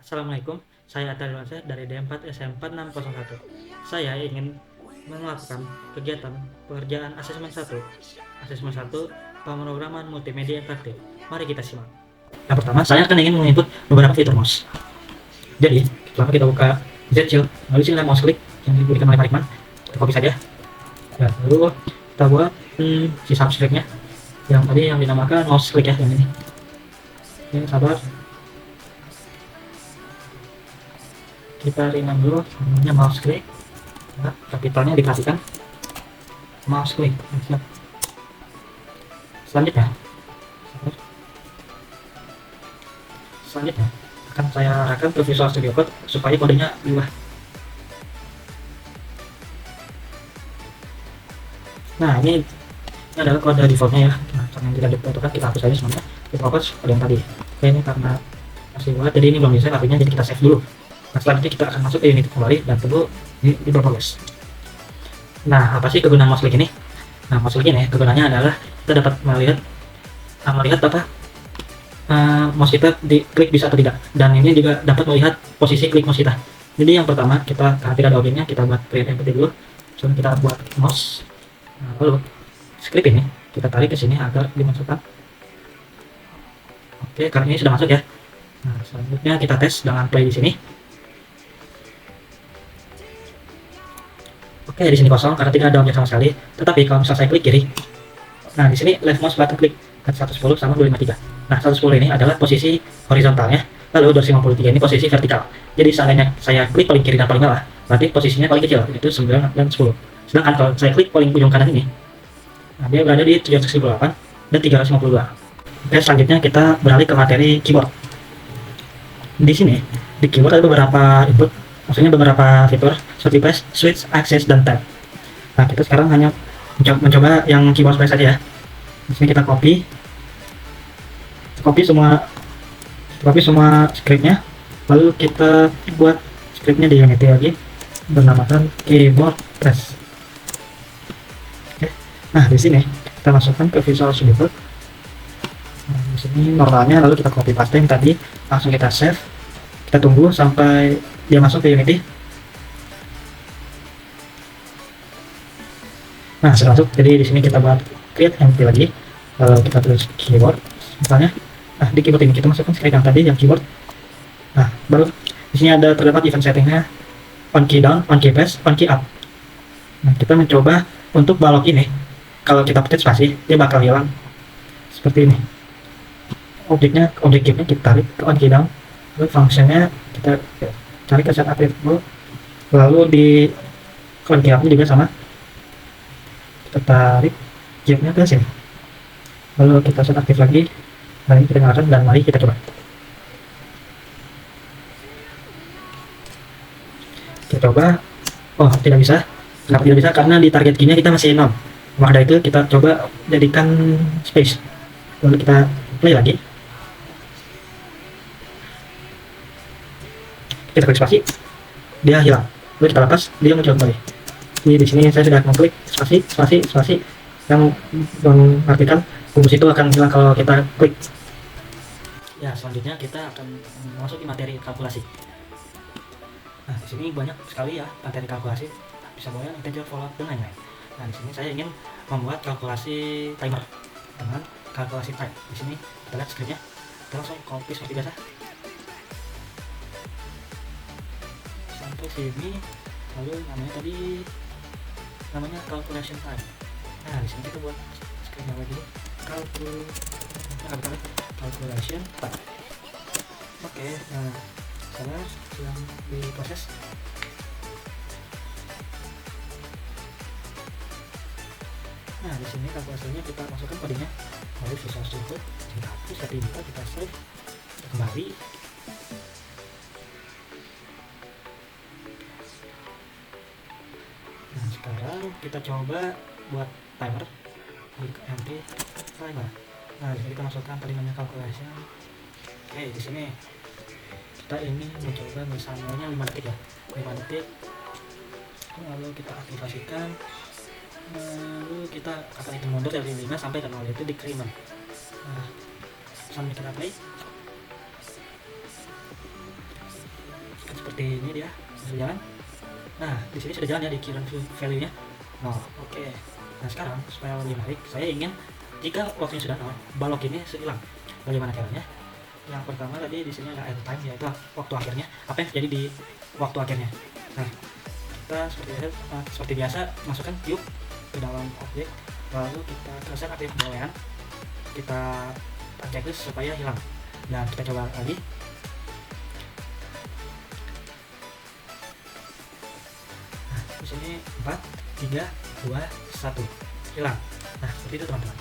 Assalamualaikum, saya Atta Dewansyah dari D4 SM4601. Saya ingin melakukan kegiatan pekerjaan asesmen satu pemrograman multimedia interaktif. Mari kita simak. Yang pertama, saya akan ingin menginput beberapa fitur mouse. Jadi, pertama kita buka Z-Shield, lalu sini mouse klik yang diberikan oleh Pak Rikman. Kita copy saja. Ya, lalu kita buat si subscribe-nya yang tadi yang dinamakan mouse klik ya, yang ini. Oke, sabar. Kita rename dulu namanya mouse click. Nah, kapitalnya diperhatikan mouse click. Siap. Selanjutnya akan saya arahkan ke Visual Studio Code supaya kodenya diubah. Nah, ini adalah kode defaultnya ya. Nah, karena yang tidak dibutuhkan kita hapus aja semuanya. Kita fokus pada yang tadi. Oke, ini karena masih buat, jadi ini belum bisa artinya, jadi kita save dulu. Nah, selanjutnya kita akan masuk ke Unity kembali dan tunggu di berprogres. Nah, apa sih kegunaan mouse click ini? Nah, mouse click ini kegunaannya adalah kita dapat melihat mouse kita diklik bisa atau tidak, dan ini juga dapat melihat posisi klik mouse kita. Jadi yang pertama, kita karena tidak ada objeknya, kita buat create empty dulu. Lalu kita buat mouse. Nah, lalu script ini kita tarik ke sini agar dimasukkan. Oke, karena ini sudah masuk ya. Nah, selanjutnya kita tes dengan play di sini. Oke, di sini kosong karena tidak ada objek sama sekali. Tetapi kalau misalnya saya klik kiri, nah di sini left mouse button klik 110 sama 253. Nah, 110 ini adalah posisi horizontalnya, lalu 253 ini posisi vertikal. Jadi seandainya saya klik paling kiri dan paling bawah, berarti posisinya paling kecil, yaitu 9 dan 10. Sedangkan kalau saya klik paling ujung kanan ini, nah dia berada di 768 dan 352. Oke, selanjutnya kita beralih ke materi keyboard. Di sini, di keyboard ada beberapa input, maksudnya beberapa fitur seperti press, switch, access, dan tab. Nah, kita sekarang hanya mencoba yang keyboard press saja ya. Di sini kita copy semua scriptnya, lalu kita buat scriptnya di Unity lagi, bernamakan keyboard press. Oke. Nah, di sini kita masukkan ke Visual Studio Code. Nah, di sini normalnya, lalu kita copy paste yang tadi, langsung kita save. Kita tunggu sampai dia masuk ke Unity. Nah, sudah masuk. Jadi di sini kita buat create empty lagi, lalu kita tulis keyboard misalnya. Nah, di keyboard ini kita masukkan script yang tadi, yang keyboard. Nah, baru di sini ada terdapat event settingnya, on key down, on key press, on key up. Nah, kita mencoba untuk balok ini, kalau kita pencet spasi dia bakal hilang seperti ini. Objek keynya kita tarik ke on key down, lalu functionnya kita cari ke set active dulu, lalu di on key up juga sama, kita tarik keynya ke sini, lalu kita set aktif lagi. Mari kita nyalakan dan mari kita coba. Kita coba. Oh, tidak bisa. Kenapa tidak bisa? Karena di target key-nya kita masih 0. Maka dari itu kita coba jadikan space. Lalu kita play lagi. Kita klik spasi, dia hilang. Lalu kita lepas, dia muncul kembali. Jadi di sini saya sudah mengklik spasi, yang mengartikan rumus itu akan hilang kalau kita klik. Ya, selanjutnya kita akan memasuki materi kalkulasi. Nah, di sini banyak sekali ya materi kalkulasi, bisa boolean, integer, float, dan lain-lain. Nah, di sini saya ingin membuat kalkulasi timer dengan kalkulasi type. Di sini kita lihat scriptnya, kita langsung copy seperti biasa sampai sini. Lalu namanya calculation type. Nah, di sini kita buat scriptnya lagi, calculation type. Oke, nah saya sedang diproses. Nah, di sini kalkulasinya kita masukkan kodenya, lalu Visual Studio Code kita hapus, kita save, kita kembali. Nah, sekarang kita coba buat timer di empty timer. Nah, di sini kita masukkan tadi namanya calculation. Oke, di sini kita ini mencoba misalnya 5 detik ya, 5 detik. Lalu kita aktifasikan, lalu kita akan hitung mundur dari 5 sampai ke 0, yaitu decrement. Nah, sampai kita play. Seperti ini dia sudah jalan. Nah, di sini sudah jalan ya di current value-nya. Nah, oke. Nah, sekarang supaya lebih menarik, saya ingin jika waktunya sudah nol, balok ini hilang. Bagaimana caranya? Yang pertama tadi di sini ada end time, yaitu waktu akhirnya. Apa yang terjadi di waktu akhirnya? Nah, kita seperti biasa masukkan cube ke dalam objek, lalu kita selesai aktif boolean, kita checklist supaya hilang. Dan kita coba lagi. Nah, di sini 4, 3, 2, 1 hilang. Nah, seperti itu teman-teman.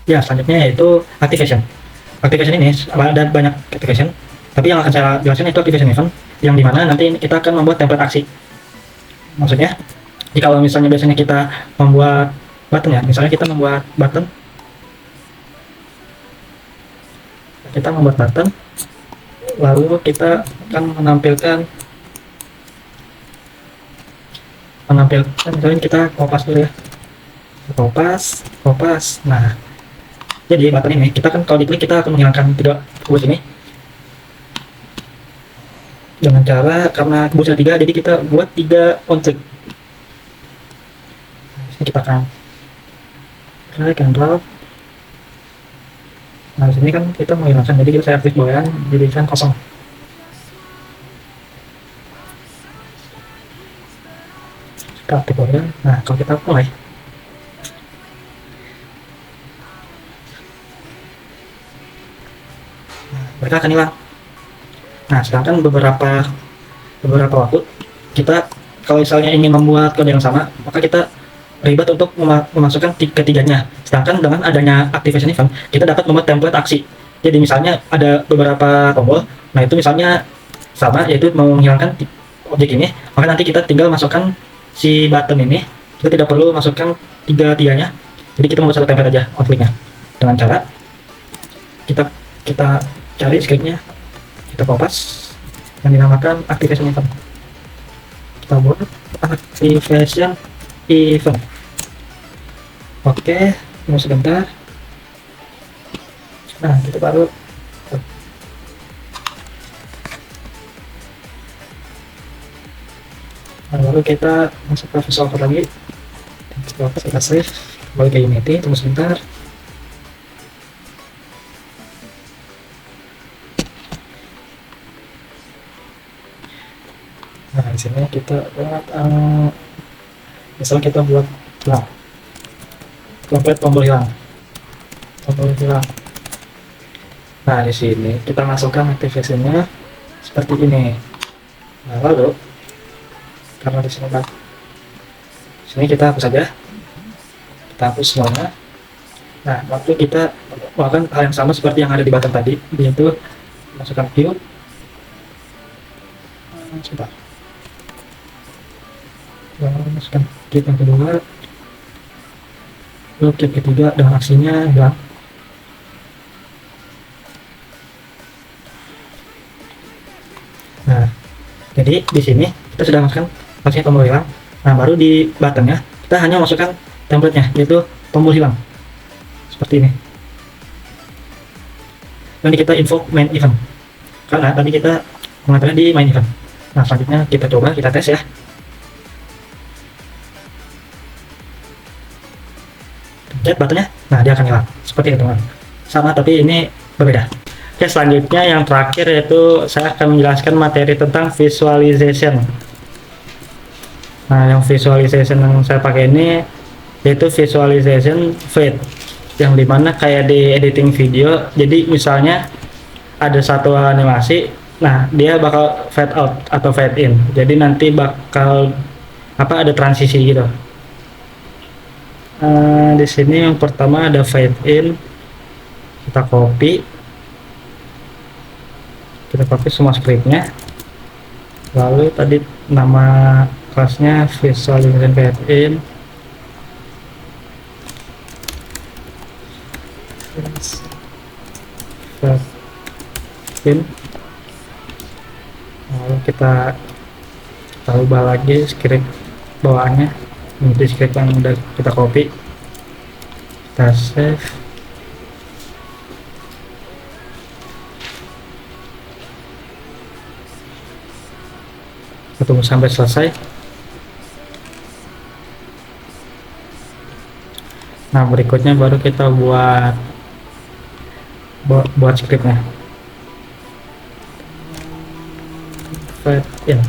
Ya, selanjutnya yaitu activation. Activation ini ada banyak activation, tapi yang akan saya jelaskan itu activation event, yang dimana nanti kita akan membuat template aksi. Maksudnya, jika misalnya biasanya kita membuat button ya, misalnya kita membuat button, lalu kita akan menampilkan misalnya kita kopas dulu ya, kopas. Nah, jadi button ini kita kan kalau diklik kita akan menghilangkan 3 kubus ini dengan cara, karena kubusnya 3 jadi kita buat 3 on click. Nah, kita akan drag and drop. Nah, di sini kan kita menghilangkan, jadi kita saya aktif boolean jadikan kosong. Kita aktif boolean. Nah, kalau kita mulai, mereka akan hilang. Nah, sedangkan beberapa waktu kita kalau misalnya ingin membuat kode yang sama, maka kita ribet untuk memasukkan ketiganya. Sedangkan dengan adanya activation event, kita dapat membuat template aksi. Jadi misalnya ada beberapa tombol, nah itu misalnya sama, yaitu menghilangkan objek ini, maka nanti kita tinggal masukkan si button ini, kita tidak perlu masukkan tiga-tiganya. Jadi kita membuat satu template aja on click-nya dengan cara kita cari scriptnya, kita kopas yang dinamakan activation event. Kita buat activation event. Oke, tunggu sebentar. Nah, kita baru kita masuk ke Visual Code lagi. Kita save, balik ke Unity, tunggu sebentar. Nah, di sini kita buat misalnya kita buat template tombol hilang. Nah, di sini kita masukkan activation-nya seperti ini. Nah, lalu karena di sini kita hapus saja. Kita hapus semuanya. Nah, waktu kita melakukan hal yang sama seperti yang ada di button tadi, yaitu masukkan view. Sebentar. Masukkan klik yang kedua, lalu klik ketiga dengan aksinya hilang. Nah, jadi di sini kita sudah masukkan aksinya tombol hilang. Nah, baru di buttonnya kita hanya masukkan template-nya, yaitu tombol hilang seperti ini. Dan kita invoke main event karena tadi kita mengaturnya di main event. Nah, selanjutnya kita coba, kita tes ya. Lihat buttonnya, nah dia akan hilang seperti itu teman, sama tapi ini berbeda. Oke, selanjutnya yang terakhir yaitu saya akan menjelaskan materi tentang visualization. Nah, yang visualization yang saya pakai ini yaitu visualization fade, yang dimana kayak di editing video, jadi misalnya ada satu animasi, nah dia bakal fade out atau fade in, jadi nanti bakal ada transisi gitu. Di sini yang pertama ada fade in, kita copy semua scriptnya, lalu tadi nama kelasnya visualization fade in, lalu kita ubah lagi script bawaannya menjadi script yang udah kita copy, kita save. kita tunggu sampai selesai. Nah, berikutnya baru kita buat scriptnya. Ya,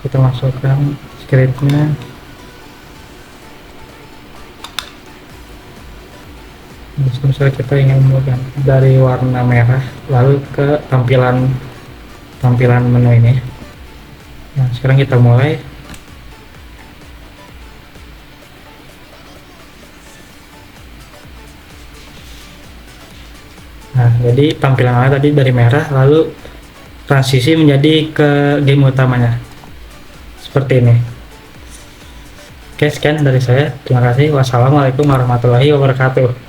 kita masukkan scriptnya. Misalnya kita ingin mengubah dari warna merah lalu ke tampilan menu ini. Nah, sekarang kita mulai. Nah, jadi tampilan awal tadi dari merah lalu transisi menjadi ke game utamanya seperti ini. Oke, sekian dari saya. Terima kasih. Wassalamualaikum warahmatullahi wabarakatuh.